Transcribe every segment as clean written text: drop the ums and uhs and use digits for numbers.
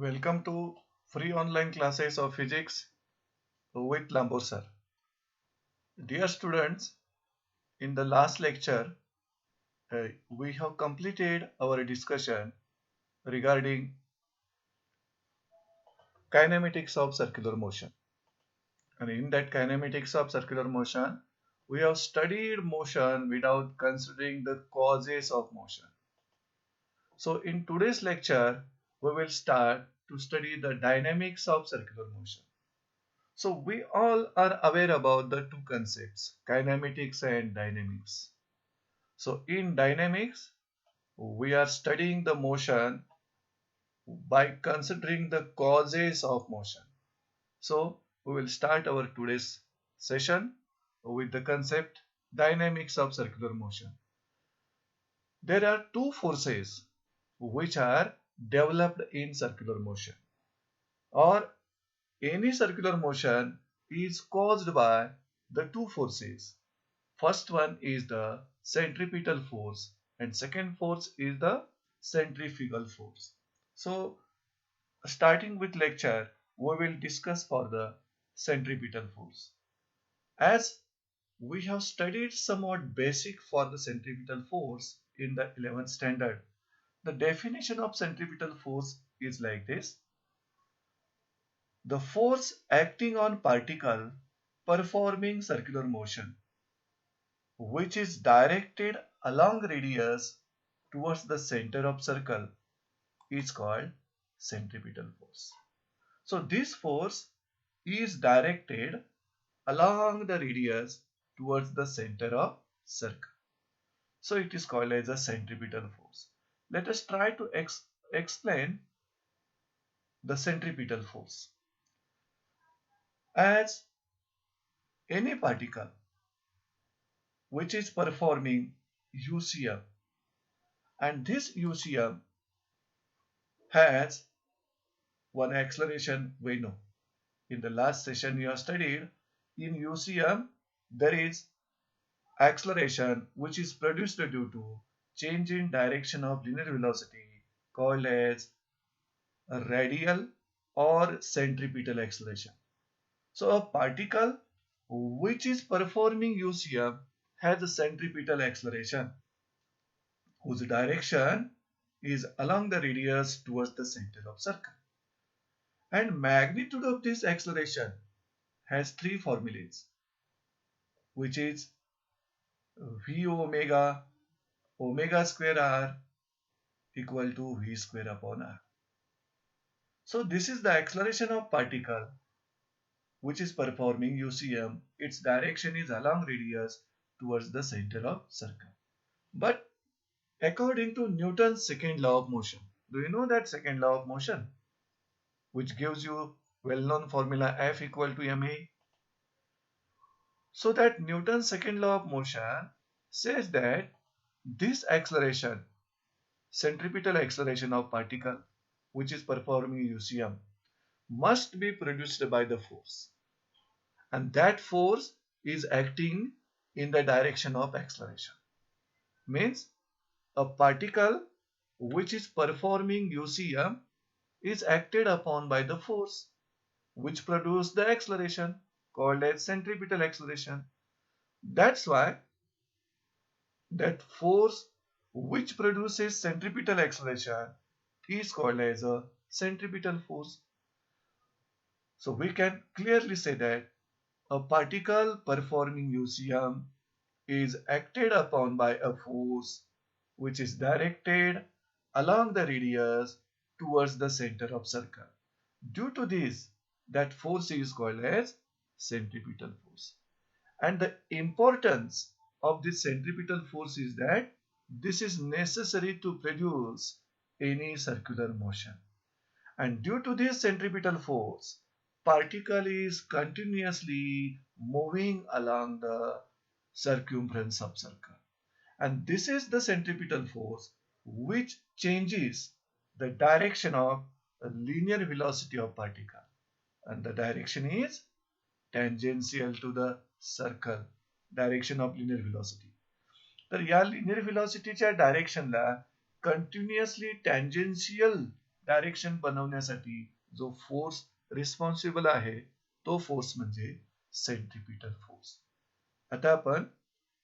Welcome to free online classes of physics with Lambor sir. Dear students, in the last lecture, we have completed our discussion regarding kinematics of circular motion. And in that kinematics of circular motion, we have studied motion without considering the causes of motion. So in today's lecture, we will start to study the dynamics of circular motion. So we all are aware about the two concepts, kinematics and dynamics. So in dynamics, we are studying the motion by considering the causes of motion. So we will start our today's session with the concept dynamics of circular motion. There are two forces which are developed in circular motion, or any circular motion is caused by the two forces. First one is the centripetal force and second force is the centrifugal force. So starting with lecture, we will discuss for the centripetal force. As we have studied somewhat basic for the centripetal force in the 11th standard, the definition of centripetal force is like this. The force acting on particle performing circular motion which is directed along radius towards the center of circle is called centripetal force. So this force is directed along the radius towards the center of circle. So it is called as a centripetal force. Let us try to explain the centripetal force. As any particle which is performing UCM, and this UCM has one acceleration we know. In the last session we have studied in UCM there is acceleration which is produced due to change in direction of linear velocity called as a radial or centripetal acceleration. So a particle which is performing UCM has a centripetal acceleration whose direction is along the radius towards the center of circle. And magnitude of this acceleration has three formulas, which is V omega, omega square r equal to V square upon r. So this is the acceleration of particle which is performing UCM. Its direction is along radius towards the center of circle. But according to Newton's second law of motion, do you know that second law of motion, which gives you well-known formula F equal to ma? So that Newton's second law of motion says that this acceleration, centripetal acceleration of particle which is performing UCM, must be produced by the force, and that force is acting in the direction of acceleration. Means a particle which is performing UCM is acted upon by the force which produces the acceleration called as centripetal acceleration. That's why that force which produces centripetal acceleration is called as a centripetal force. So we can clearly say that a particle performing UCM is acted upon by a force which is directed along the radius towards the center of circle. Due to this, that force is called as centripetal force. And the importance of this centripetal force is that this is necessary to produce any circular motion. And due to this centripetal force, particle is continuously moving along the circumference of circle. And this is the centripetal force which changes the direction of the linear velocity of particle. And the direction is tangential to the circle, direction of linear velocity. तर या linear व्हेलॉसिटीच्या डायरेक्शनला continuously tangential direction बनवण्यासाठी जो force responsible आहे तो force म्हणजे centripetal force. आता आपण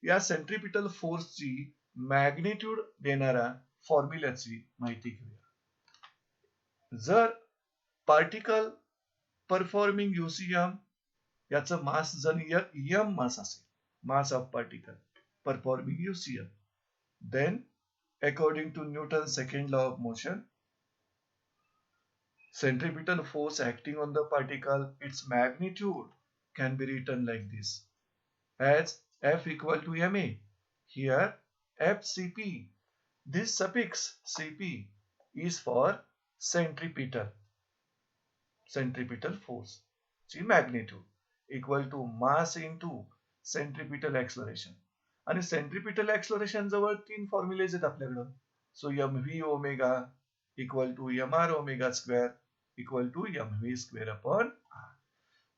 या सेंट्रिपिटल फोर्सची मॅग्निट्यूड देणाऱ्या फॉर्म्युल्याची माहिती घेऊया. जर पार्टिकल परफॉर्मिंग युसीएम याचं मास जर एम मास असेल, mass of particle performing UCM, then according to Newton's second law of motion, centripetal force acting on the particle, its magnitude can be written like this as F equal to ma. Here FCP, this suffix Cp is for centripetal force. ची magnitude equal to mass into centripetal acceleration. आणि centripetal acceleration जवळ 3 formulas आहेत आपल्याकडं. So mv omega equal to mr omega square equal to mv square upon r.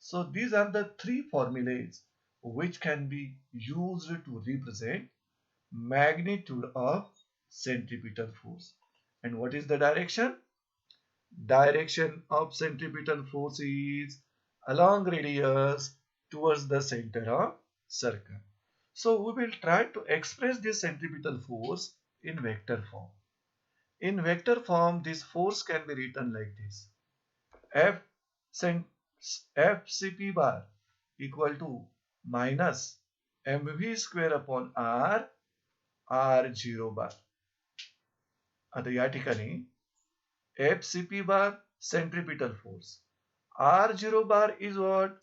So these are the 3 formulas which can be used to represent magnitude of centripetal force. And what is the direction? Direction of centripetal force is along radius towards the center of circle. So we will try to express this centripetal force in vector form. In vector form, this force can be written like this. Fcp bar equal to minus mv square upon r0 bar. आता या ठिकाणी Fcp bar centripetal force. R0 bar is what?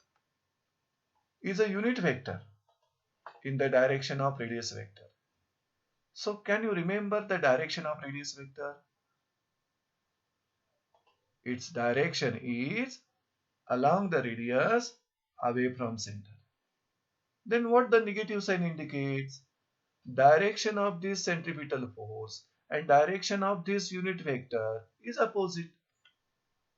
Is a unit vector in the direction of radius vector. So can you remember the direction of radius vector? Its direction is along the radius away from center. Then what the negative sign indicates? Direction of this centripetal force and direction of this unit vector is opposite.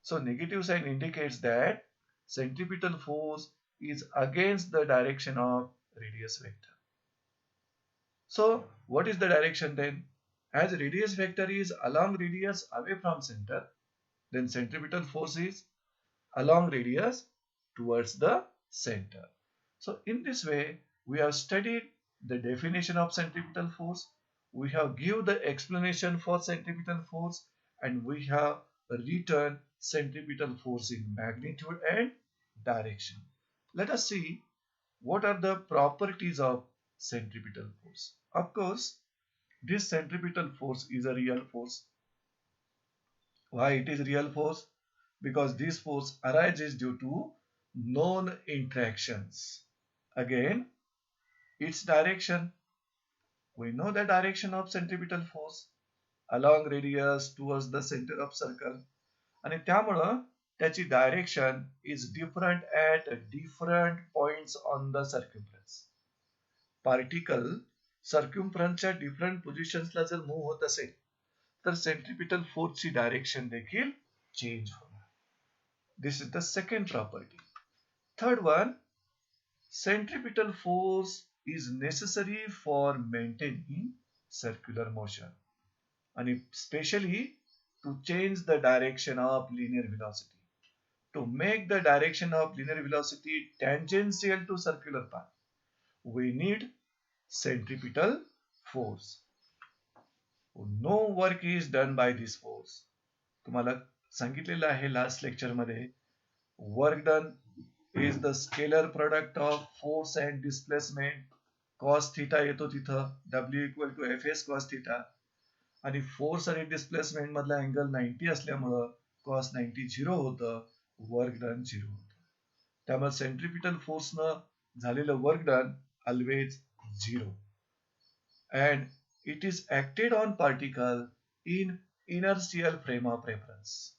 So negative sign indicates that centripetal force is against the direction of radius vector. So what is the direction then? As radius vector is along radius away from center, then centripetal force is along radius towards the center. So in this way, we have studied the definition of centripetal force, we have given the explanation for centripetal force, and we have written centripetal force in magnitude and direction. Let us see what are the properties of centripetal force. Of course, this centripetal force is a real force. Why it is real force? Because this force arises due to known interactions. Again, its direction. We know the direction of centripetal force along radius towards the center of circle. आणि त्यामुळं त्याची direction is different at different points on the circumference. Particle सर्क्युम्फरन्सच्या different पोझिशन्सला जर move होत असेल तर centripetal फोर्सची डायरेक्शन देखील चेंज होणार. This is the second property. Third one, centripetal force is necessary for maintaining circular motion आणि specially to change the direction of linear velocity. To make the direction of linear velocity tangential to circular path, we need centripetal force. No work is done by this force. तुम्हाला सांगितलेलं आहे last lecture मध्ये, work done is the scalar product of force and displacement. Cos theta येतो तिथं, W equal to Fs cos theta, आणि force आणि displacement मधला angle 90 असल्यामुळं कॉस 90 झिरो होतं, वर्क डन झिरो होतं. त्यामुळे सेंट्रिपिटल फोर्सनं झालेलं work done always zero. And it is acted on particle in inertial frame of reference.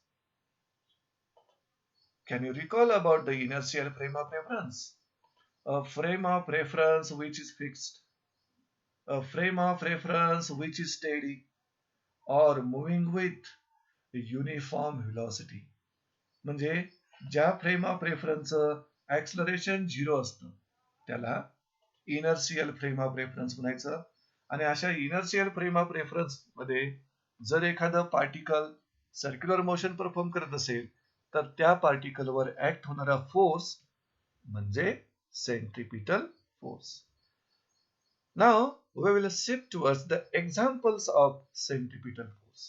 Can you recall about the inertial frame of reference? A frame of reference which is fixed, a frame of reference which is steady, or moving with uniform velocity. म्हणजे ज्या frame of रेफरन्सचं acceleration zero असतं त्याला inertial frame of reference म्हणायचं. आणि अशा inertial frame of reference मध्ये जर एखादं पार्टिकल सर्क्युलर मोशन परफॉर्म करत असेल तर त्या पार्टिकलवर ऍक्ट होणारा फोर्स म्हणजे centripetal force. Now we will shift towards the examples of centripetal force.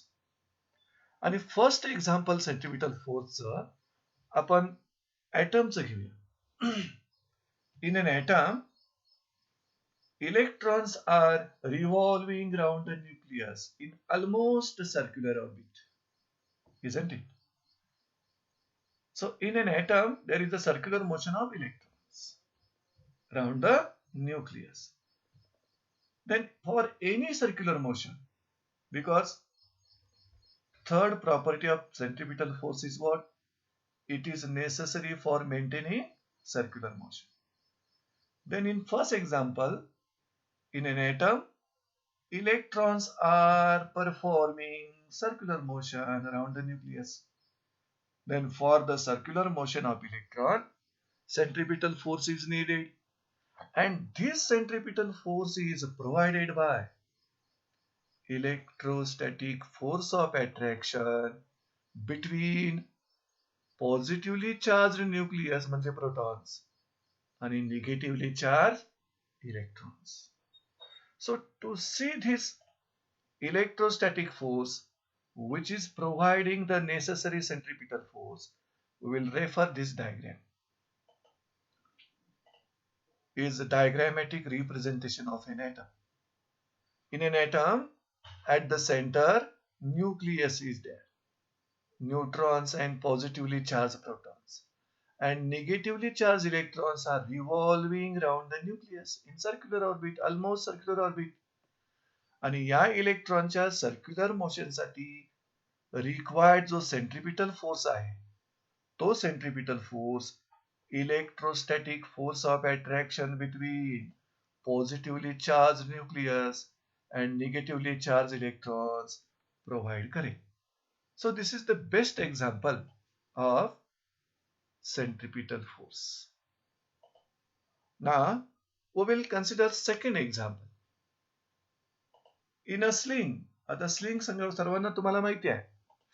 आणि फर्स्ट एक्झाम्पल सेंट्रिपिटल फोर्सचं आपण ॲटमचं घेऊया. In an atom, electrons are revolving around the nucleus in almost a circular orbit, isn't it? So, in an atom, there is a circular motion of electrons around the nucleus. Then, for any circular motion, because third property of centripetal force is what? It is necessary for maintaining circular motion. Then, in first example, in an atom, electrons are performing circular motion around the nucleus. Then for the circular motion of electron, centripetal force is needed. And this centripetal force is provided by electrostatic force of attraction between positively charged nucleus म्हणजे protons आणि negatively charged electrons. So to see this electrostatic force which is providing the necessary centripetal force, we will refer this diagram. Is a diagrammatic representation of an atom. In an atom, at the center, nucleus is there. Neutrons and positively charged protons. And negatively charged electrons are revolving around the nucleus in circular orbit, almost circular orbit. आणि या इलेक्ट्रॉनच्या circular मोशनसाठी required जो centripetal force आहे तो centripetal force electrostatic force of attraction between positively charged nucleus and negatively charged electrons provide kare. So this is the best example of centripetal force. Now we will consider second example. In a sling, आता sling सर्वांना तुम्हाला माहिती आहे,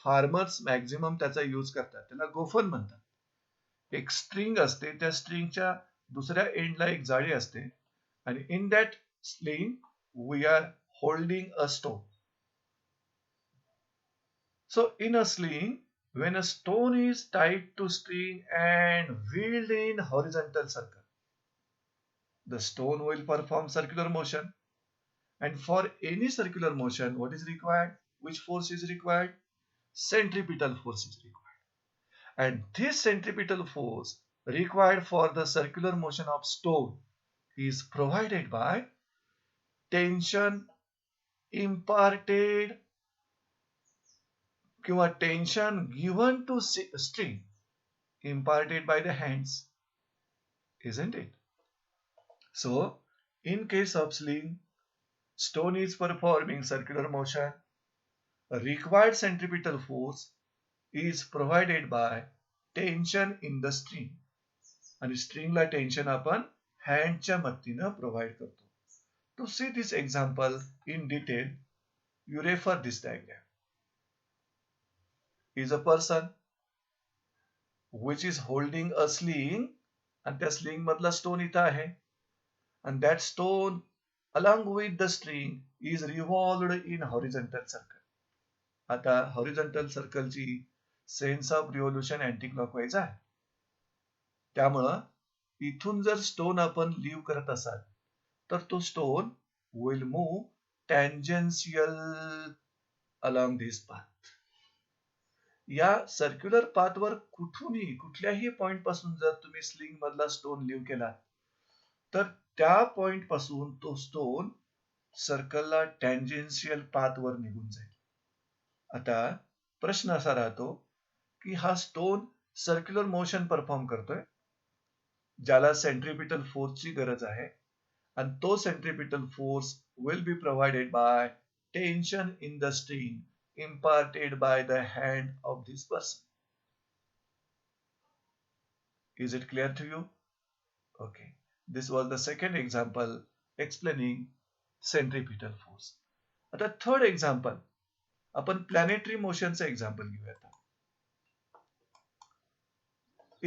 farmers maximum त्याचा use करतात, त्याला गोफन म्हणतात. एक स्ट्रिंग असते, त्या स्ट्रिंगच्या दुसऱ्या एंडला एक जाळी असते आणि in that sling we are holding a stone. So in a sling when a stone is tied to string and wheeled in horizontal circle, the stone will perform circular motion. And for any circular motion, what is required? Which force is required? Centripetal force is required. And this centripetal force required for the circular motion of stone is provided by tension imparted किंवा tension given to string imparted by the hands, isn't it? So in case of sling, stone is performing circular motion. A required centripetal force is provided by tension in the string. आणि स्ट्रिंगला tension आपण हँडच्या मदतीनं provide करतो. To see this example in detail, you refer this diagram. Is a person which is holding a sling and त्या sling मधला stone इथं आहे and that stone along with the string is revolved in horizontal circle. आता horizontal circle ची sense of revolution anti clockwise आहे. त्यामुळं इथून जर स्टोन आपण लीव करत असाल तर तो stone will move tangential along this path. या सर्क्युलर पाथवर कुठल्याही पॉइंट पासून जर तुम्ही स्लिंग मधला स्टोन लीव केला तर त्या पॉइंट पासून तो स्टोन सर्कलला टँजेन्शियल पाथवर निघून जाईल. आता प्रश्न असा राहतो की हा स्टोन सर्क्युलर मोशन परफॉर्म करतोय ज्याला सेंट्रिपिटल फोर्सची गरज आहे आणि तो centripetal force will be provided bye tension in the string imparted by the hand of this person. Is it clear to you? Okay. This was the second example explaining centripetal force. The third example, आपण planetary मोशनचं example घेऊयात.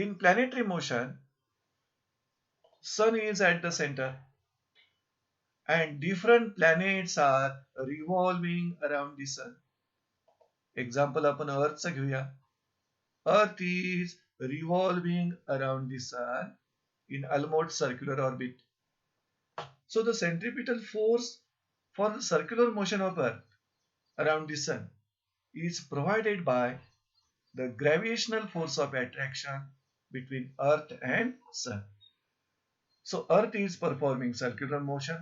In planetary motion, sun is at the center and different planets are revolving around the sun. Example आपण Earthचं घेऊया. Earth is revolving around the sun in almost circular orbit. So the centripetal force for the circular motion of Earth around the sun is provided by the gravitational force of attraction between Earth and Sun. So Earth is performing circular motion.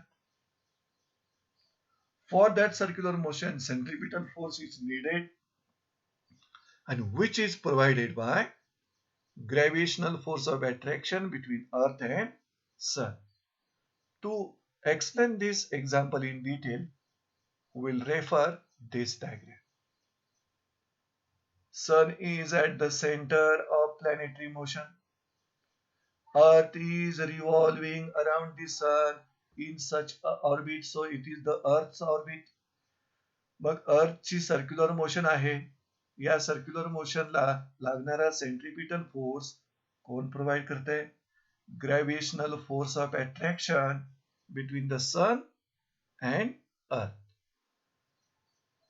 For that circular motion, centripetal force is needed, and which is provided by gravitational force of attraction between Earth and Sun. To explain this example in detail, we will refer this diagram. Sun is at the center of planetary motion. Earth is revolving around the sun in such a orbit, so it is the Earth's orbit. मग अर्थची circular motion आहे. या circular मोशनला लागणारा centripetal force कोण provide करते? Gravitational force of attraction between the sun and earth.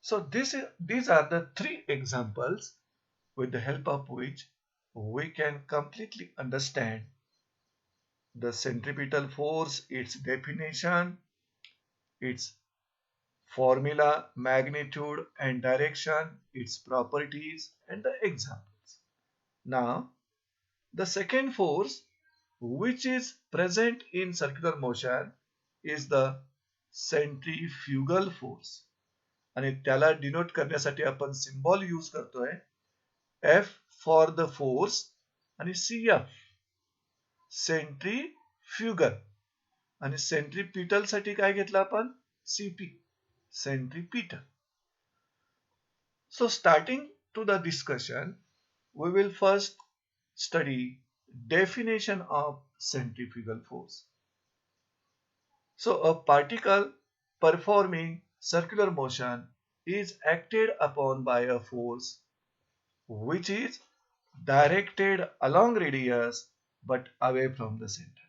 So these are the three examples with the help of which we can completely understand the centripetal force, its definition, its formula, magnitude and direction, its properties and the examples. Now, the second force which is present in circular motion is the centrifugal force. आणि त्याला denote करण्यासाठी आपण symbol use करतोय F for the force आणि CF centrifugal आणि centripetal साठी काय घेतलं आपण? CP centripetal. So starting to the discussion, we will first study definition of centrifugal force. So a particle performing circular motion is acted upon by a force which is directed along radius but away from the center.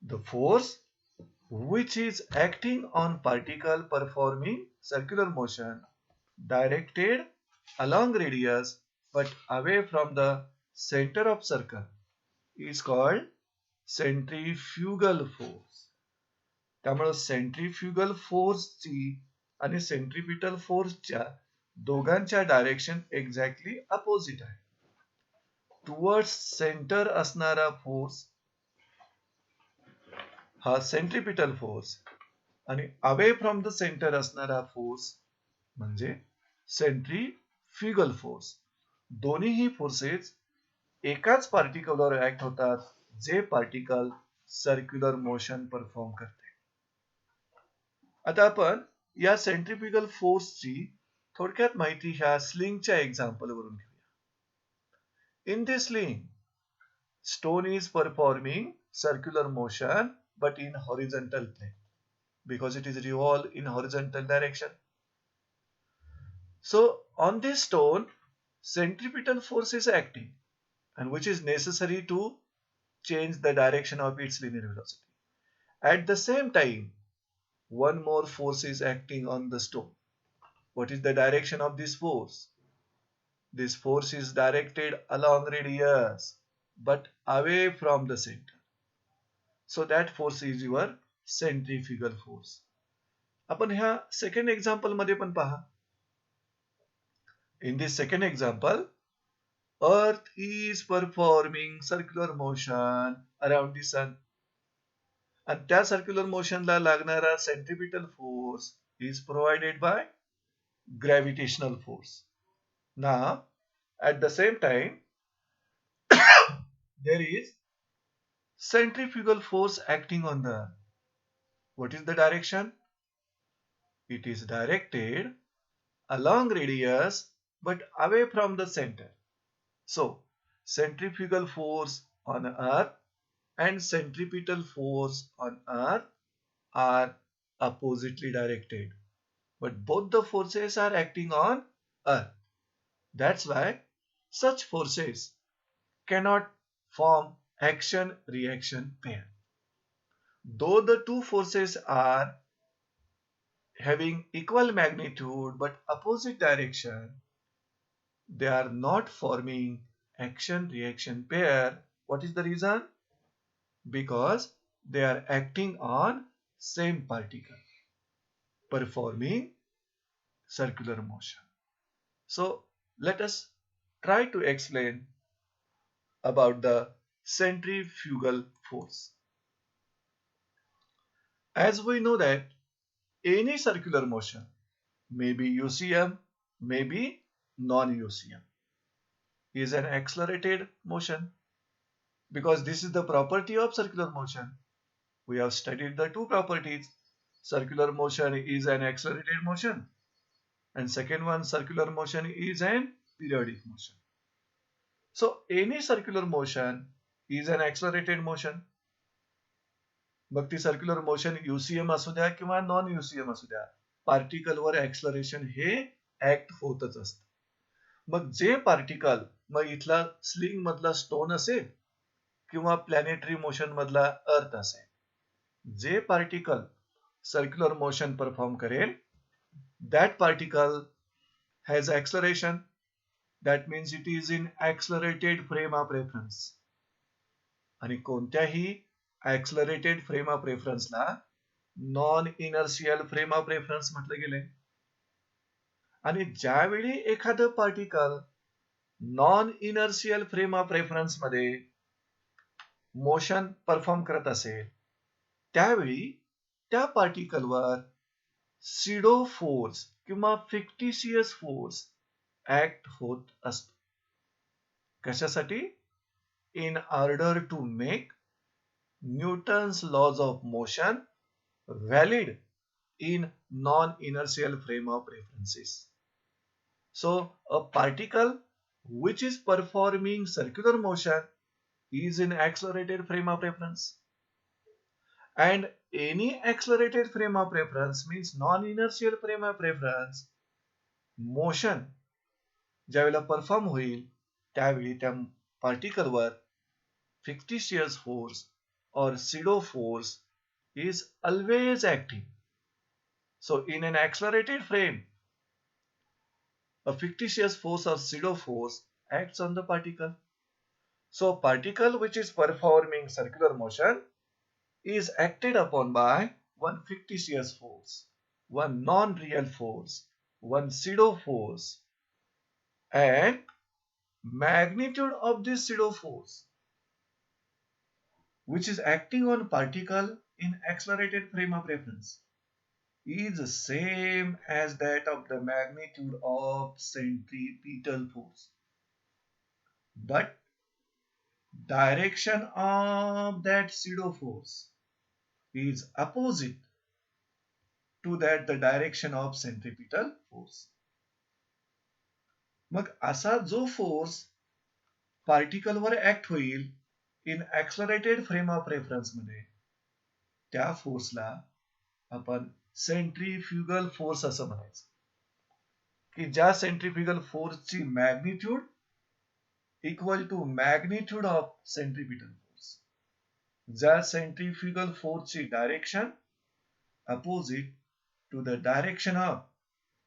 The force which is acting on particle performing circular motion directed along radius but away from the center of circle is called centrifugal force. त्यामुळे centrifugal फोर्सची आणि centripetal फोर्सच्या दोघांच्या direction exactly opposite आहे. Towards centre असणारा force हा centripetal force आणि away from the centre असणारा force म्हणजे centrifugal force. दोन्हीही फोर्सेस एकाच पार्टिकलवर ऍक्ट होतात जे पार्टिकल सर्क्युलर मोशन परफॉर्म करते. आता आपण या सेंट्रिफ्युगल फोर्सची थोडक्यात माहिती ह्या स्लिंगच्या एक्झाम्पल वरून घेऊया. In this sling, stone is performing circular motion but in horizontal plane because it is revolved in horizontal direction. So on this stone, centripetal force is acting and which is necessary to change the direction of its linear velocity. At the same time, one more force is acting on the stone. What is the direction of this force? This force is directed along radius but away from the center. So that force is your centrifugal force. आपण ह्या second example मध्ये पण पहा. In this second example, Earth is performing circular motion around the sun. आणि त्या circular मोशनला लागणारा centripetal force is provided by gravitational force. Now, at the same time, there is centrifugal force acting on the earth. What is the direction? It is directed along radius but away from the center. So, centrifugal force on earth and centripetal force on earth are oppositely directed. but both the forces are acting on Earth. That's why such forces cannot form action-reaction pair. Though the two forces are having equal magnitude but opposite direction, they are not forming action-reaction pair. What is the reason? Because they are acting on same particle, performing circular motion. So let us try to explain about the centrifugal force. As we know that any circular motion, maybe UCM, maybe non-UCM, is an accelerated motion, because this is the property of circular motion. We have studied the two properties. Circular motion is an accelerated motion, and second one, circular motion is an periodic motion. So any circular motion is an accelerated motion. मग ती circular motion UCM असू द्या किंवा non UCM असू द्या, पार्टिकलवर acceleration हे act होतच असतं. मग जे particle, मग इथला sling मधला स्टोन असेल किंवा प्लॅनेटरी मोशन मधला अर्थ असेल, जे पार्टिकल सर्क्युलर मोशन परफॉर्म करेल, that particle has acceleration. That means it is in accelerated frame of reference. आणि कोणत्याही accelerated frame of reference ला non inertial frame of reference म्हटलं गेलंय. आणि ज्यावेळी एखादं particle non inertial frame of reference मध्ये मोशन परफॉर्म करत असेल, त्यावेळी त्या पार्टिकलवर सिडो फोर्स किंवा फिक्टिशियस फोर्स ऍक्ट होत असतो. कशासाठी? In order to make Newton's laws of motion valid in non-inertial frame of references. So a particle which is performing circular motion is in accelerated frame of reference, and any accelerated frame of reference means non-inertial frame of reference. Motion ज्यावेळेला perform होईल त्यावेळी त्या पार्टिकलवर fictitious force or pseudo force is always acting. So in an accelerated frame, a fictitious force or pseudo force acts on the particle. So particle which is performing circular motion is acted upon by one fictitious force, one non-real force, one pseudo force, and magnitude of this pseudo force which is acting on particle in accelerated frame of reference is the same as that of the magnitude of centripetal force. But direction of that pseudo force is opposite to that the direction of centripetal force. मग असा जो force पार्टिकलवर act होईल इन ऍक्सलरेटेड frame of reference मध्ये, त्या फोर्सला आपण centrifugal force असं म्हणायचं, की ज्या सेंट्रीफ्युगल फोर्सची magnitude equal to magnitude of centripetal force, ज्या सेंट्रीफ्युगल फोर्सची direction opposite to the direction of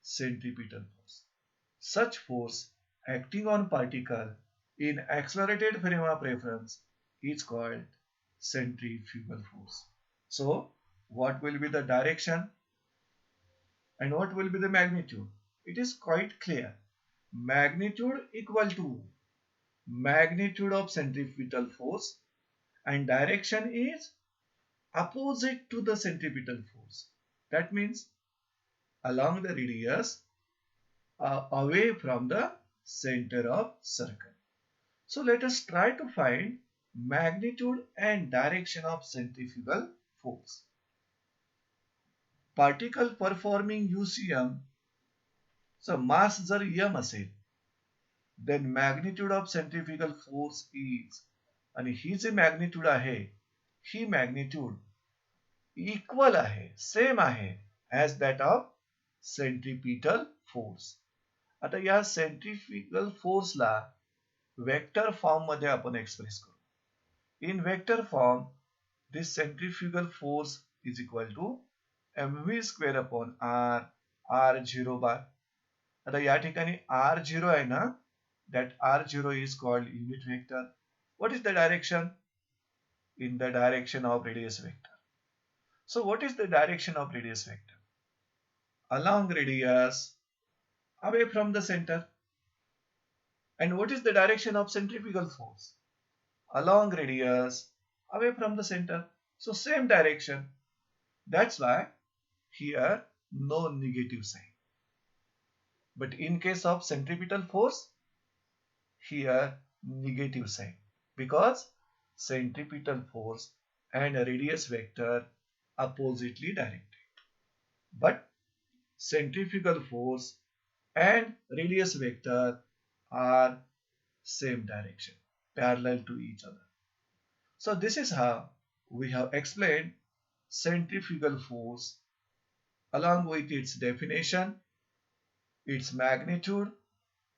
centripetal force. Such force acting on particle in accelerated frame of reference is called centrifugal force. So what will be the direction and what will be the magnitude? It is quite clear. Magnitude equal to magnitude of centripetal force and direction is opposite to the centripetal force. That means along the radius away from the center of circle. So let us try to find magnitude and direction of centrifugal force. Particle performing UCM, so mass जर m असेल, then magnitude of centrifugal force is, आणि ही जी magnitude आहे, ही magnitude equal आहे, same आहे as that of centripetal force. आता या centrifugal फोर्सला vector form मध्ये आपण एक्सप्रेस करू. इन vector form this centrifugal force is equal to mv square upon r r0 bar. आता या ठिकाणी r0 आहे ना, that r0 is called unit vector. What is the direction? In the direction of radius vector. So what is the direction of radius vector? Along radius, away from the center. And what is the direction of centrifugal force? Along radius, away from the center. So same direction. That's why here no negative sign. But in case of centripetal force, here negative sign, because centripetal force and radius vector oppositely directed. But centrifugal force and radius vector are same direction, parallel to each other. So this is how we have explained centrifugal force along with its definition, its magnitude,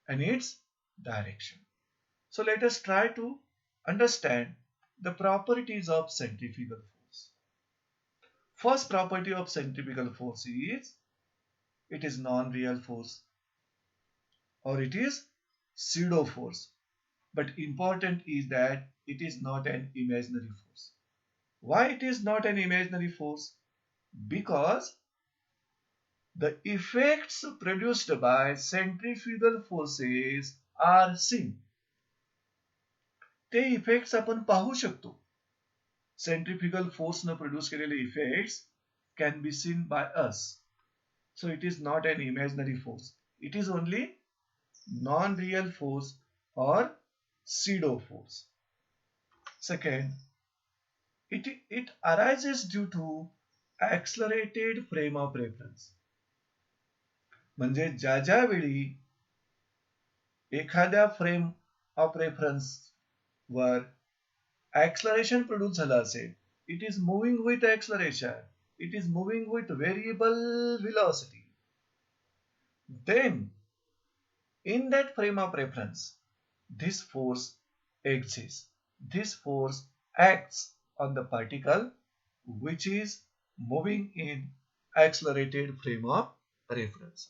and its direction. So let us try to understand the properties of centrifugal force. First property of centrifugal force is it is non-real force, or it is pseudo force. But important is that it is not an imaginary force. Why it is not an imaginary force? Because the effects produced by centrifugal forces are seen. ते effects आपण पाहू शकतो. Centrifugal force न produce केलेले effects can be seen by us. So it is not an imaginary force. It is only non-real force or pseudo force. Second, it arises due to accelerated frame of reference. म्हणजे ज्या वेळी एखाद्या frame of reference were acceleration produce झाला असेल, it is moving with acceleration, it is moving with variable velocity, then in that frame of reference this force exists. This force acts on the particle which is moving in accelerated frame of reference.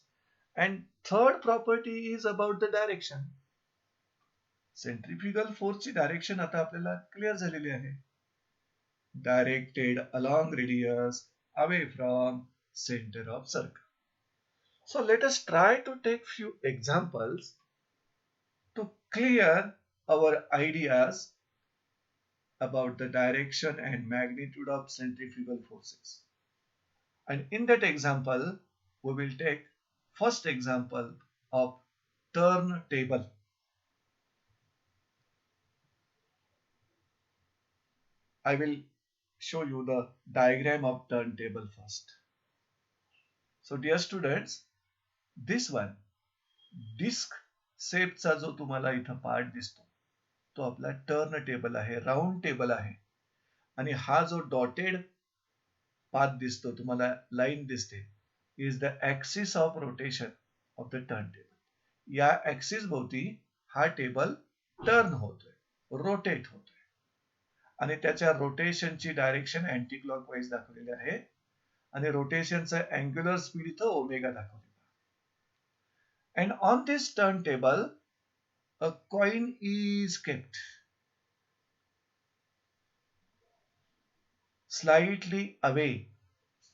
And third property is about the direction. Centrifugal force ची direction आता आपल्याला clear झालेली आहे. Directed along radius, away from center of circle. So let us try to take few examples to clear our ideas about the direction and magnitude of centrifugal forces. And in that example, we will take first example of turntable. I will show you the diagram of turntable first. So dear students, this one disc shape चा जो तुम्हाला इथं part दिसतो तो आपला turn table आहे, round table आहे. आणि हा जो डॉटेड पाथ दिसतो तुम्हाला लाईन दिसते is the axis of rotation of the turn table. या ऍक्सिस भोवती हा टेबल टर्न होतोय, रोटेट होतोय. आणि त्याच्या रोटेशनची डायरेक्शन अँटी क्लॉकवाईज दाखवलेली आहे आणि रोटेशनचं अँग्युलर स्पीड इथं ओमेगा दाखवलेलं. And on this turntable a coin is kept slightly away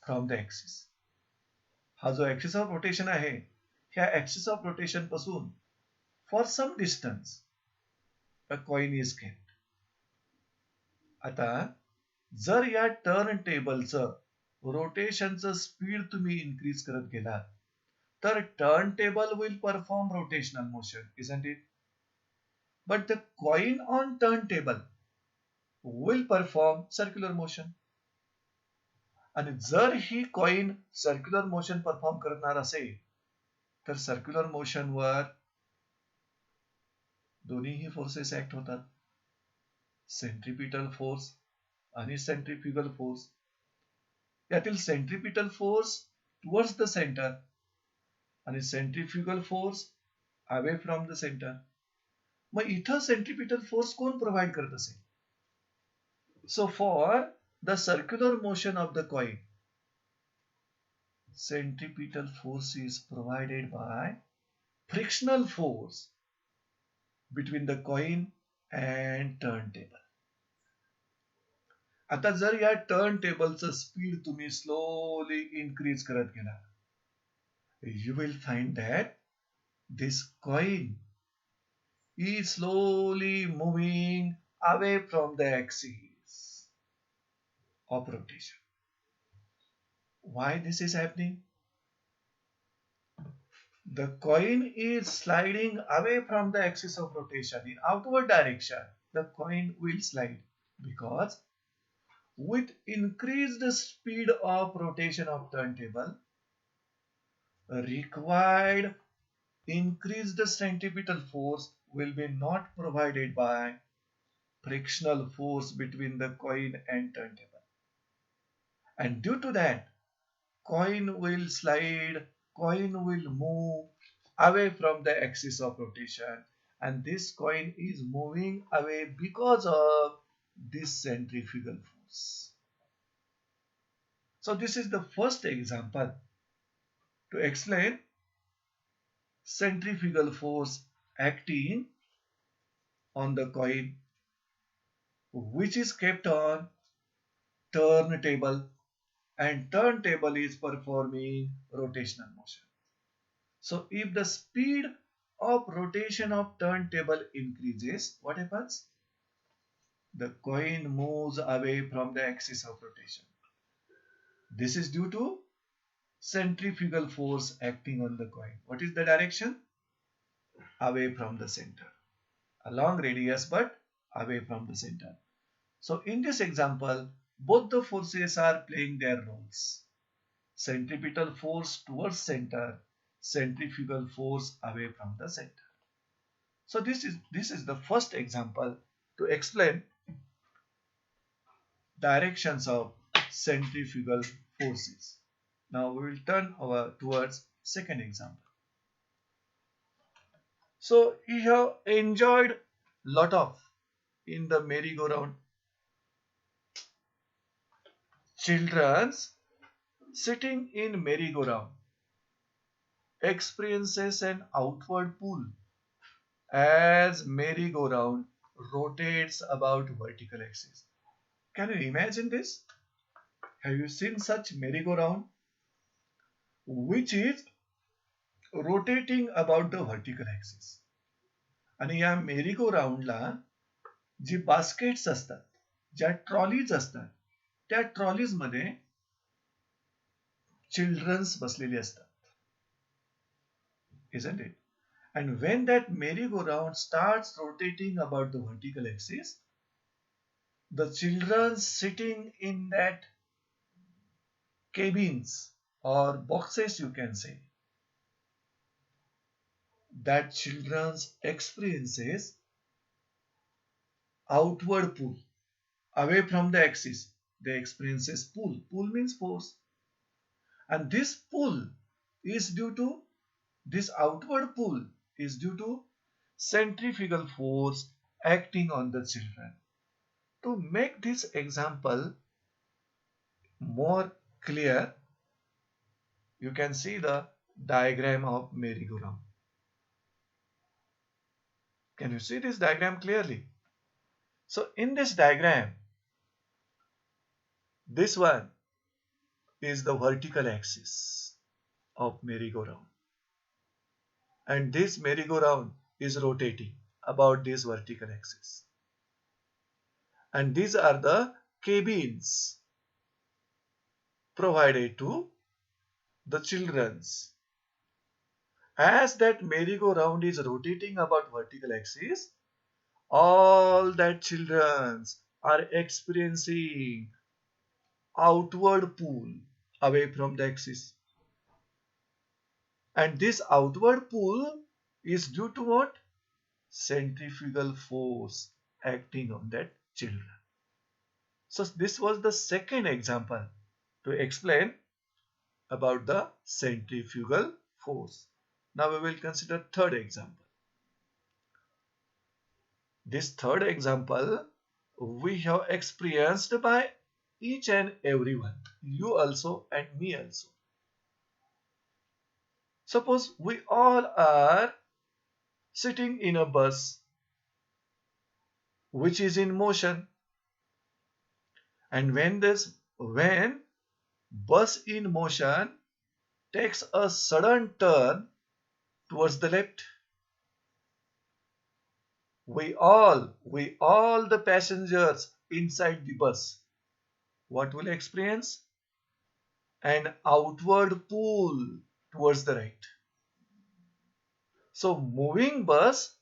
from the axis. हा जो ऍक्सिस ऑफ रोटेशन आहे ह्या ऍक्सिस ऑफ रोटेशन पासून for some distance a coin is kept. आता जर या टर्न टेबलचं रोटेशनचं स्पीड तुम्ही इन्क्रीज करत गेलात तर turntable will perform rotational motion, isn't it? But the coin on turntable will perform circular motion. आणि जर ही कॉइन सर्क्युलर मोशन परफॉर्म करणार असेल तर सर्क्युलर मोशन वर दोन्हीही फोर्सेस ऍक्ट होतात, सेंट्रिपिटल फोर्स आणि सेंट्रिफ्युगल फोर्स. यातील centripetal force towards the centre आणि centrifugal force away from the centre. मग इथं सेंट्रिपिटल फोर्स कोण प्रोव्हाइड करत असेल? So for the circular motion of the coin, centripetal force is provided by frictional force between the coin and turntable. आता जर या turn टेबलचं speed तुम्ही slowly increase करत गेला, you will find that this coin is slowly moving away from the axis of rotation. Why this is happening? The coin is sliding away from the axis of rotation in outward direction. The coin will slide because with increased speed of rotation of turntable, required increased centripetal force will be not provided by frictional force between the coin and turntable. And due to that, coin will slide, coin will move away from the axis of rotation, and this coin is moving away because of this centrifugal force. So this is the first example to explain centrifugal force acting on the coin which is kept on turntable, and turntable is performing rotational motion. So if the speed of rotation of turntable increases, what happens? The coin moves away from the axis of rotation. This is due to centrifugal force acting on the coin. What is the direction? Away from the center. A long radius but away from the center. So in this example, both the forces are playing their roles. Centripetal force towards center, centrifugal force away from the center. So this is the first example to explain directions of centrifugal forces. Now we will turn over towards second example. So you have enjoyed lot of in the merry-go-round. Children's sitting in merry-go-round experiences an outward pull as merry-go-round rotates about vertical axis. Can you imagine this? Have you seen such merry-go-round which is rotating about the vertical axis? आणि या merry-go-roundला जी baskets असतात, ज्या trolleys असतात, त्या trolleys मध्ये children's बसलेली असतात. Isn't it? And when that merry-go-round starts rotating about the vertical axis, the children sitting in that cabins or boxes, you can say, that children's experiences outward pull away from the axis. They experiences pull. Pull means force. And this pull is due to, this outward pull is due to centrifugal force acting on the children. To make this example more clear, you can see the diagram of merry-go-round. Can you see this diagram clearly? So in this diagram, this one is the vertical axis of merry-go-round, and this merry-go-round is rotating about this vertical axis, and these are the cabins provided to the children's. As that merry-go-round is rotating about vertical axis, all that children's are experiencing outward pull away from the axis. And this outward pull is due to what? Centrifugal force acting on that children. So this was the second example to explain about the centrifugal force. Now we will consider third example. This third example we have experienced by each and everyone, you also and me also. Suppose we all are sitting in a bus which is in motion, and when bus in motion takes a sudden turn towards the left, we all the passengers inside the bus, what will experience? An outward pull towards the right. So moving bus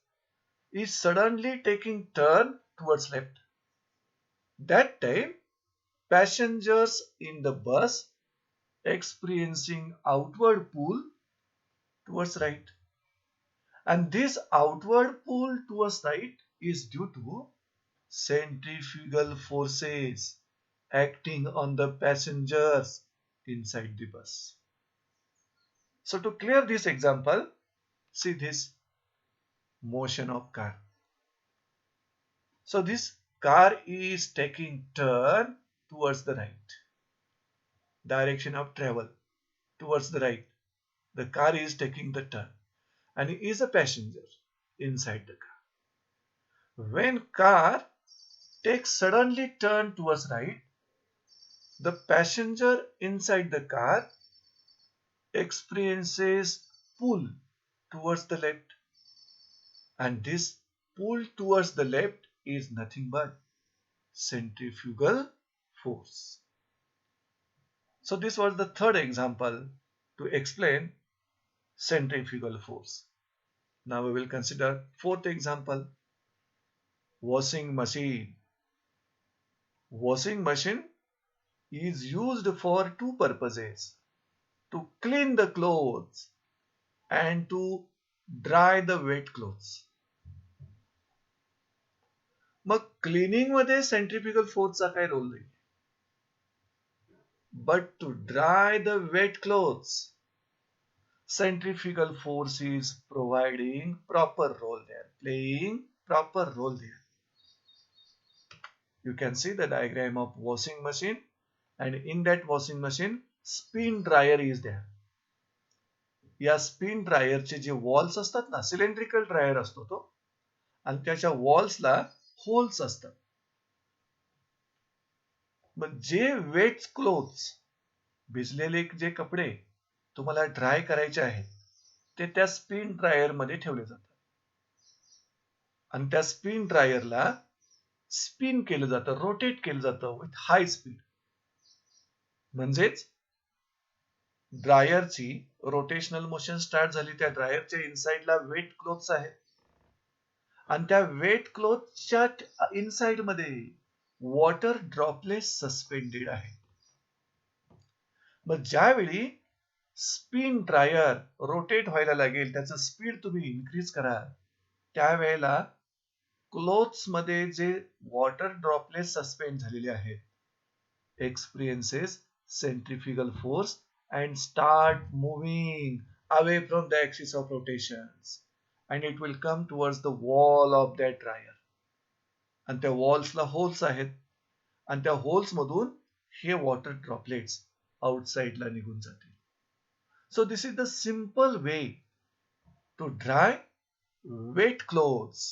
is suddenly taking turn towards left. That time passengers in the bus experiencing outward pull towards right. And this outward pull towards right is due to centrifugal forces acting on the passengers inside the bus. So to clear this example, see this motion of car. So this car is taking turn towards the right, direction of travel towards the right. The car is taking the turn and he is a passenger inside the car. When car takes suddenly turn towards right, the passenger inside the car experiences pull towards the left, and this pull towards the left is nothing but centrifugal force. So this was the third example to explain centrifugal force. Now we will consider fourth example, washing machine. Washing machine is used for two purposes: to clean the clothes and to dry the wet clothes. मग cleaning मध्ये centrifugal फोर्सचा काय role नाही, but to dry the wet clothes centrifugal force is providing proper role there, playing proper role there. You can see the diagram of washing machine, and in that washing machine spin dryer is there. या spin ड्रायरचे जे walls असतात ना, cylindrical dryer असतो तो, आणि त्याच्या वॉल्सला holes असतात. मग जे wait clothes, भिजलेले जे कपडे तुम्हाला ड्राय करायचे आहेत ते त्या स्पिन ड्रायर मध्ये ठेवले जातात, आणि त्या स्पिन ड्रायरला स्पिन केलं जातं, रोटेट केलं जातं विथ हाय स्पीड. म्हणजेच ड्रायरची रोटेशनल मोशन स्टार्ट झाली, त्या ड्रायरच्या इनसाइडला वेट क्लोथ्स आहेत, आणि त्या वेट क्लोथच्या इनसाइड मध्ये वॉटर ड्रॉपलेट सस्पेंडेड आहे. मग ज्यावेळी स्पिन ड्रायर रोटेट व्हायला लागेल, त्याचं स्पीड तुम्ही इन्क्रीज कराल, त्यावेळेला क्लोथ्स मध्ये जे वॉटर ड्रॉपलेट सस्पेंड झालेले आहेत experiences centrifugal force and start moving away from the axis of rotations, and it will come towards the wall of that dryer. आणि त्या वॉल्सला होल्स आहेत, आणि त्या होल्स मधून हे वॉटर ड्रॉपलेट्स आउटसाइडला निघून जातील. So this is the simple way to dry wet clothes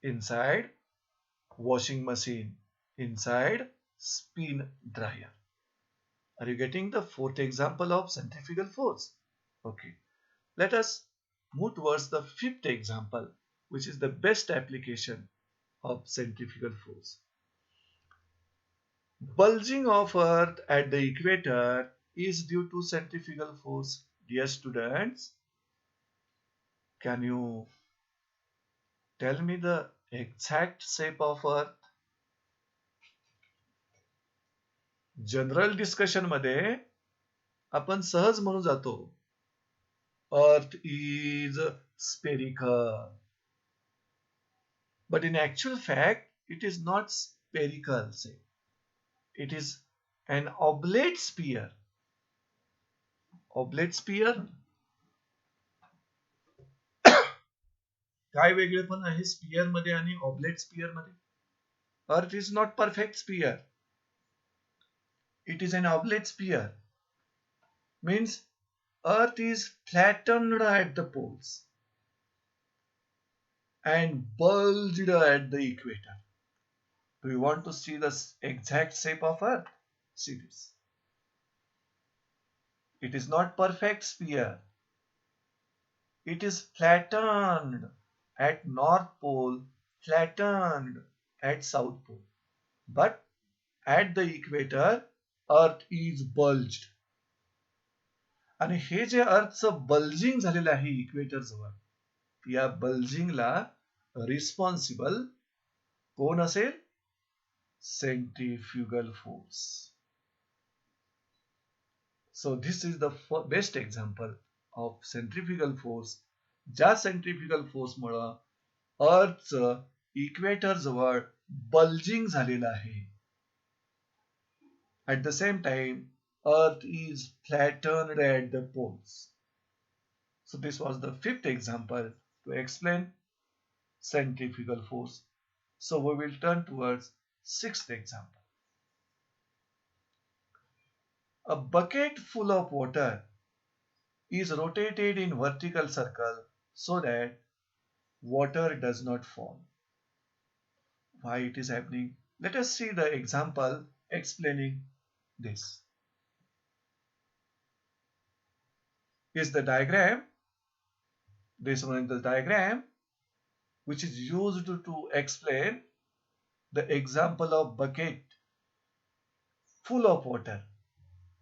inside washing machine, inside spin dryer. Are you getting the fourth example of centrifugal force? Okay. Let us move towards the fifth example, which is the best application of centrifugal force. Bulging of Earth at the equator is due to centrifugal force. Dear students, can you tell me the exact shape of Earth? General discussion मध्ये आपण सहज म्हणू जातो earth is spherical, but in actual fact it is not spherical. Say it is an oblate sphere. Oblate sphere काय वेगळेपण आहे spear मध्ये आणि ऑब्लेट स्पियर मध्ये? Earth is not perfect sphere. It is an oblate sphere. Means Earth is flattened at the poles and bulged at the equator. Do you want to see the exact shape of Earth? See this. It is not perfect sphere. It is flattened at North Pole, flattened at South Pole. But at the equator, Earth is bulged. आणि हे जे अर्थचं bulging झालेलं आहे equator जवळ, या बल्जिंगला responsible कोण असेल? Centrifugal force. So this is the best example of centrifugal force, ज्या centrifugal फोर्समुळं अर्थचं equator जवळ bulging झालेलं आहे. At the same time, Earth is flattened at the poles. So this was the fifth example to explain centrifugal force. So we will turn towards sixth example. A bucket full of water is rotated in vertical circle so that water does not fall. Why it is happening? Let us see the example explaining this. Is the diagram. This one is the diagram which is used to explain the example of bucket full of water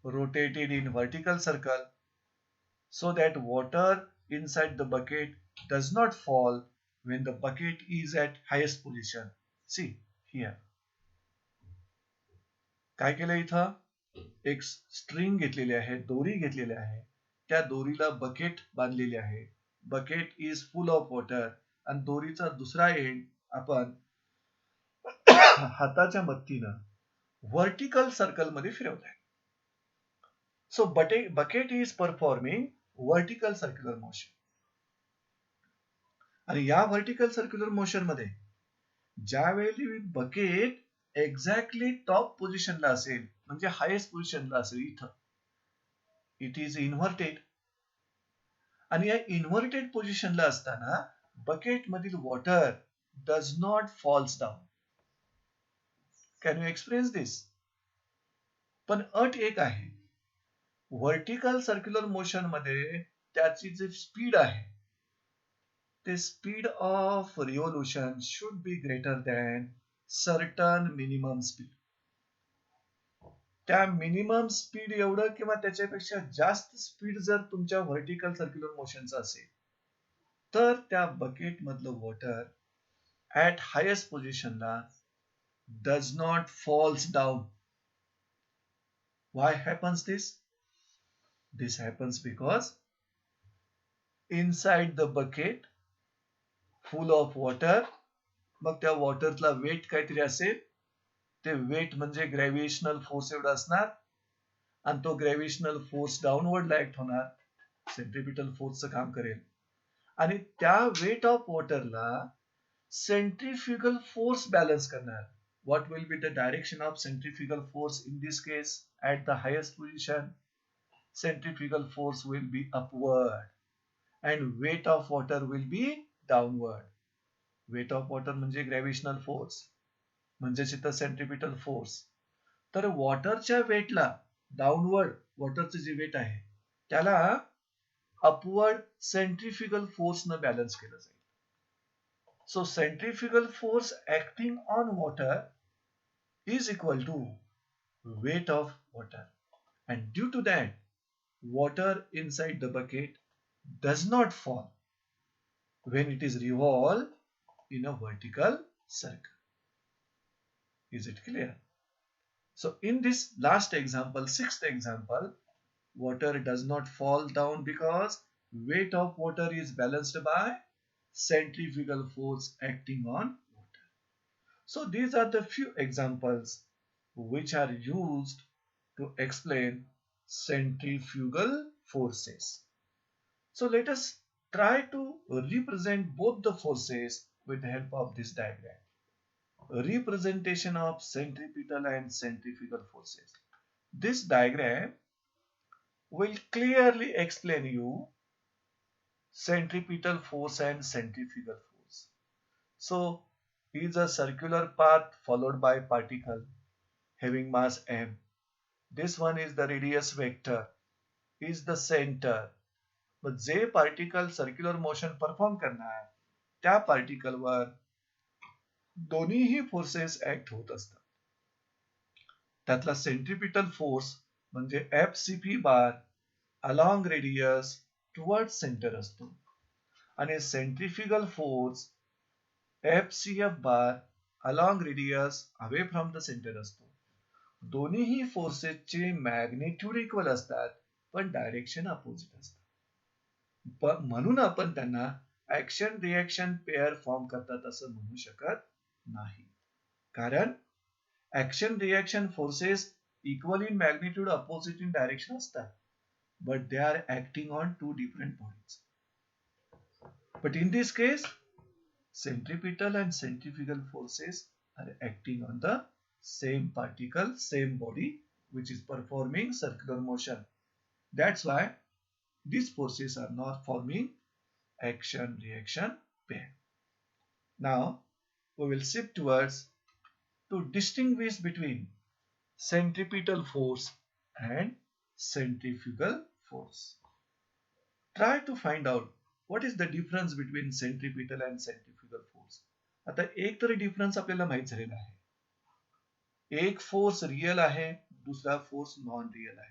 rotated in vertical circle so that water inside the bucket does not fall when the bucket is at highest position. See here. काय केलं इथं? एक string घेतलेली आहे, दोरी घेतलेली आहे, त्या दोरीला बकेट बांधलेली आहे. Bucket is full of water आणि दोरीचा दुसरा एंड आपण हाताच्या मदतीनं व्हर्टिकल सर्कल मध्ये फिरवलाय. So bucket is performing vertical circular motion. आणि या व्हर्टिकल सर्क्युलर मोशन मध्ये ज्यावेळी बकेट एक्झॅक्टली टॉप पोझिशनला असेल, म्हणजे हायेस्ट पोझिशनला असेल इथं, इट इज इन्व्हर्टेड. आणि या इन्व्हर्टेड पोझिशनला असताना बकेट मधील water does not falls down. Can you express this? पण अट एक आहे, व्हर्टिकल सर्क्युलर मोशन मध्ये त्याची जी स्पीड आहे ते speed of revolution should be greater than certain minimum speed. त्या मिनिमम स्पीड एवढं किंवा त्याच्यापेक्षा जास्त स्पीड जर तुमच्या व्हर्टिकल सर्क्युलर मोशनचं असेल तर त्या बकेट मधलं वॉटर ऍट हायेस्ट पोझिशनला does not falls down. Why happens this? This happens because inside the bucket full of water, मग त्या वॉटरला वेट काहीतरी असेल, ते वेट म्हणजे ग्रॅव्हिटेशनल फोर्स एवढा असणार आणि तो ग्रॅव्हिटेशनल फोर्स डाऊनवर्डला ऍक्ट होणार, सेंट्रिपिटल फोर्सचं काम करेल. आणि त्या वेट ऑफ वॉटरला सेंट्रिफ्युगल फोर्स बॅलन्स करणार. What will be the direction of centrifugal force in this case at the highest position? Centrifugal force will be upward and weight of water will be downward. Weight of water म्हणजे gravitational force, म्हणजे इथं centripetal force. तर वॉटरच्या वेटला downward, वॉटरचं जे wait आहे त्याला upward centrifugal force न balance केलं जाईल. So centrifugal force acting on water is equal to weight of water, and due to that water inside the bucket does not fall when it is revolved in a vertical circle. Is it clear? So in this last example, sixth example, water does not fall down because weight of water is balanced by centrifugal force acting on water. So these are the few examples which are used to explain centrifugal forces. So let us Try to represent both the forces with the help of this diagram. Representation of centripetal and centrifugal forces. This diagram will clearly explain you centripetal force and centrifugal force. So, is a circular path followed by particle having mass m. This one is the radius vector, is the center. Mug J particle circular motion perform करणार त्या पार्टिकलवर दोन्हीही forces act होत असतात. त्यातला centripetal force म्हणजे F bar along radius toward centre असतो आणि centrifugal force F bar along radius away from the centre असतो. दोन्हीही फोर्सेसचे मॅग्निट्यूड इक्वल असतात पण डायरेक्शन अपोजिट असतात. म्हणून आपण त्यांना ऍक्शन रिएक्शन पेअर फॉर्म करतात असं म्हणू शकत नाही. कारण action reaction forces equal in magnitude opposite in direction असतात, but they are acting on two different bodies. But in this case, centripetal and centrifugal forces are acting on the same particle, same body, which is performing circular motion. That's why these forces are not forming action-reaction pair. Now, we will shift towards to distinguish between centripetal force and centrifugal force. Try to find out what is the difference between centripetal and centrifugal force. आता एक तरी difference आपल्याला माहित झालेला आहे. एक force real आहे, दुसरा फोर्स नॉन रियल आहे.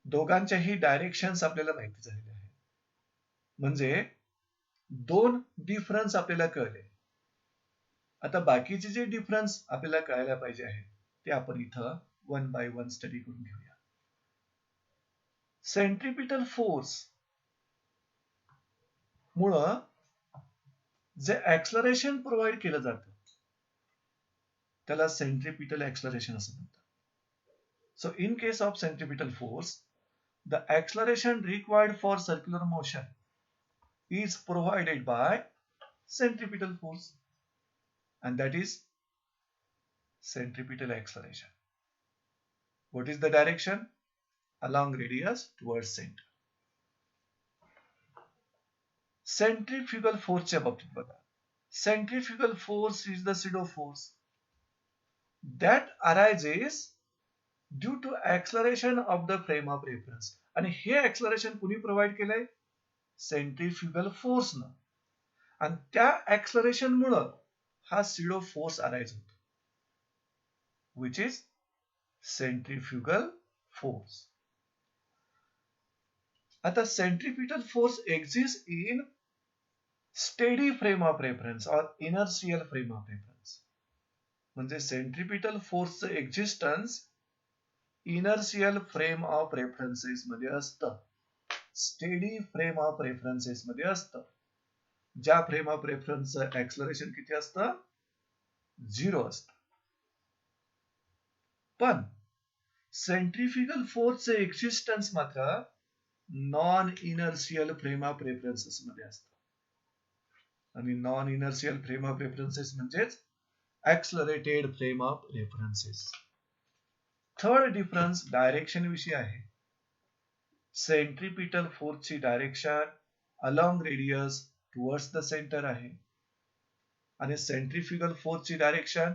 दोघांच्याही डायरेक्शन्स आपल्याला माहिती झालेले आहे. म्हणजे दोन डिफरन्स आपल्याला कळले. आता बाकीचे जे डिफरन्स आपल्याला कळायला पाहिजे आहे ते आपण इथं वन बाय वन स्टडी करून घेऊया. सेंट्रिपिटल फोर्स मुळे जे ऍक्सलरेशन प्रोव्हाइड केलं जातं त्याला सेंट्रिपिटल ऍक्सलरेशन असं म्हणतात. So in case of centripetal force the acceleration required for circular motion is provided by centripetal force, and that is centripetal acceleration. What is the direction? Along radius towards center. Centrifugal force च्या बाबतीत बघा. Centrifugal force is the pseudo force that arises due to acceleration of the frame of reference. आणि हे acceleration कुणी provide केलंय? Centrifugal फोर्सनं. आणि त्या acceleration मुळे हा pseudo force arise होतो, which is centrifugal force. आता centripetal force exists in steady frame of reference or inertial frame of reference. म्हणजे centripetal force चं existence inertial frame of references मध्ये असतं, स्टेडी फ्रेम ऑफ रेफरन्सेस मध्ये असतं. ज्या frame of रेफरन्सचं acceleration किती असतं? 0 असतं. पण सेंट्रिफ्युगल फोर्सचे एक्झिस्टन्स मात्र non inertial frame of references मध्ये असतं. आणि non inertial frame of references म्हणजेच accelerated frame of references. Third difference direction विषयी आहे. सेंट्रिपिटल फोर्सची direction along radius towards the centre आहे आणि सेंट्रिफ्युगल फोर्सची direction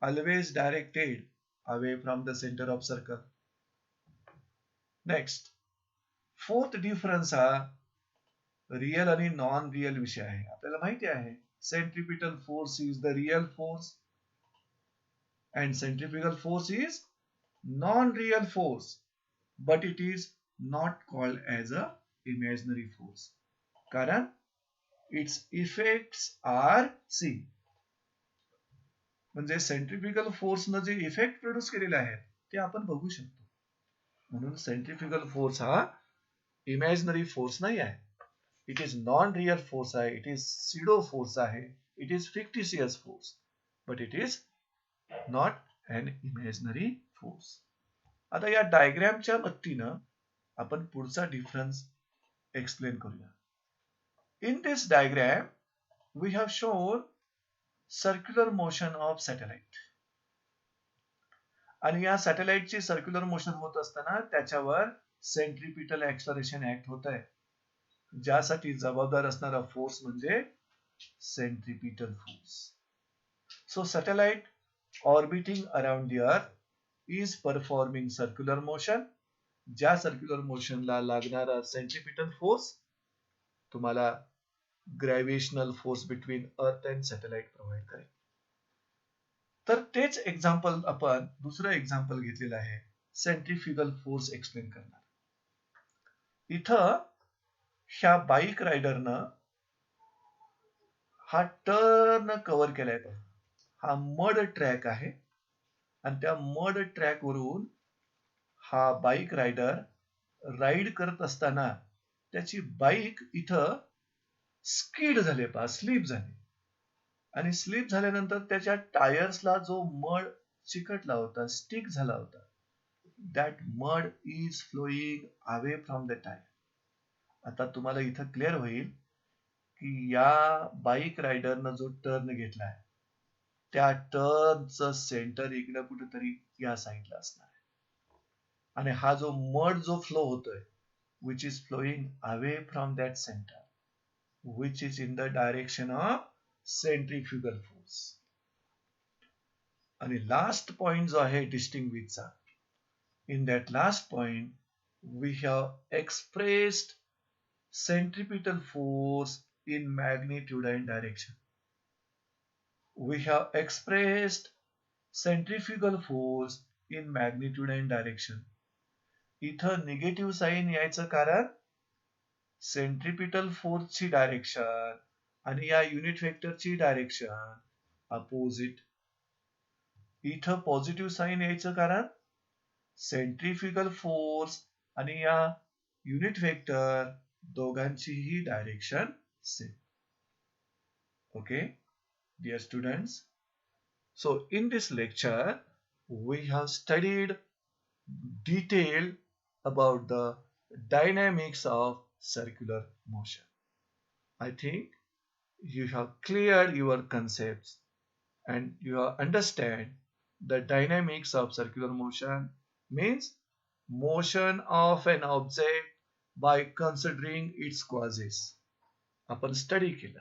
always directed away from the centre of circle. Next fourth difference हा real आणि non real विषय आहे. आपल्याला माहिती आहे centripetal force is the real force and centrifugal force is non-real force, but it is not called as a imaginary force कारण its effects are seen. म्हणजे centrifugal फोर्सनं जे effect produce केलेले आहेत ते आपण बघू शकतो. म्हणून सेंट्रिफ्युगल फोर्स हा इमॅजिनरी फोर्स नाही आहे. It is non real force आहे, इट इज सिडो फोर्स आहे, it is fictitious force, but it is not an imaginary force. आता या डायग्रामच्या मदतीनं आपण पुढचा डिफरन्स एक्सप्लेन करूया. In this diagram, we have shown circular motion of satellite. आणि या सॅटेलाइटची सर्क्युलर मोशन होत असताना त्याच्यावर सेंट्रिपिटल ऍक्सलरेशन ऍक्ट होत आहे, ज्यासाठी जबाबदार असणारा फोर्स म्हणजे centripetal force. So satellite orbiting around the earth is performing circular motion. ज्या सर्क्युलर मोशनला लागणारा सेंट्रिपिटल फोर्स तुम्हाला gravitational force between earth and satellite provide करेल. तर तेच एक्झाम्पल आपण दुसरं एक्झाम्पल घेतलेलं आहे, सेंट्रिफ्युगल फोर्स एक्सप्लेन करणार. इथं ह्या बाईक रायडरनं हा टर्न कव्हर केलाय. हा मड ट्रॅक आहे आणि त्या मड ट्रॅक वरून हा बाईक रायडर राईड करत असताना त्याची बाईक इथं स्किड झाली, स्लिप झाली. आणि स्लिप झाल्यानंतर त्याच्या टायर्सला जो मड चिकटला होता, स्टिक झाला होता, that mud is flowing away from the tyre. आता तुम्हाला इथं क्लिअर होईल की या बाईक रायडरनं जो टर्न घेतलाय त्या टर्नचं सेंटर इकडे कुठेतरी या साईडला असणार आहे. आणि हा जो मड जो फ्लो होतोय, which is flowing away from that centre, which is in the direction of centrifugal force. आणि लास्ट पॉइंट जो आहे डिस्टिंग्विशचा, in that last point we have expressed centripetal force in magnitude and direction. We have expressed centrifugal force in magnitude and direction. इथं negative sign यायचं कारण centripetal फोर्सची direction आणि या unit वेक्टरची direction opposite. इथं positive sign यायचं कारण centrifugal force आणि या युनिट वेक्टर दोघांचीही direction same. Okay dear students, so in this lecture we have studied detail about the dynamics of circular motion. I think you have cleared your concepts and you have understand the dynamics of circular motion means motion of an object by considering its causes. आपण study केलं.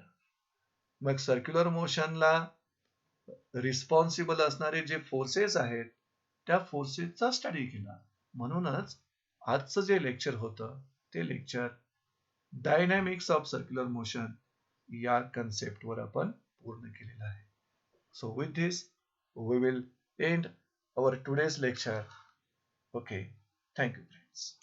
मग circular मोशनला responsible असणारे जे forces आहेत त्या फोर्सेसचा study केला. म्हणूनच आजचं जे lecture होतं ते lecture dynamics of circular motion या कन्सेप्टवर आपण पूर्ण केलेलं आहे. So with this we will end our today's lecture. Okay, thank you friends.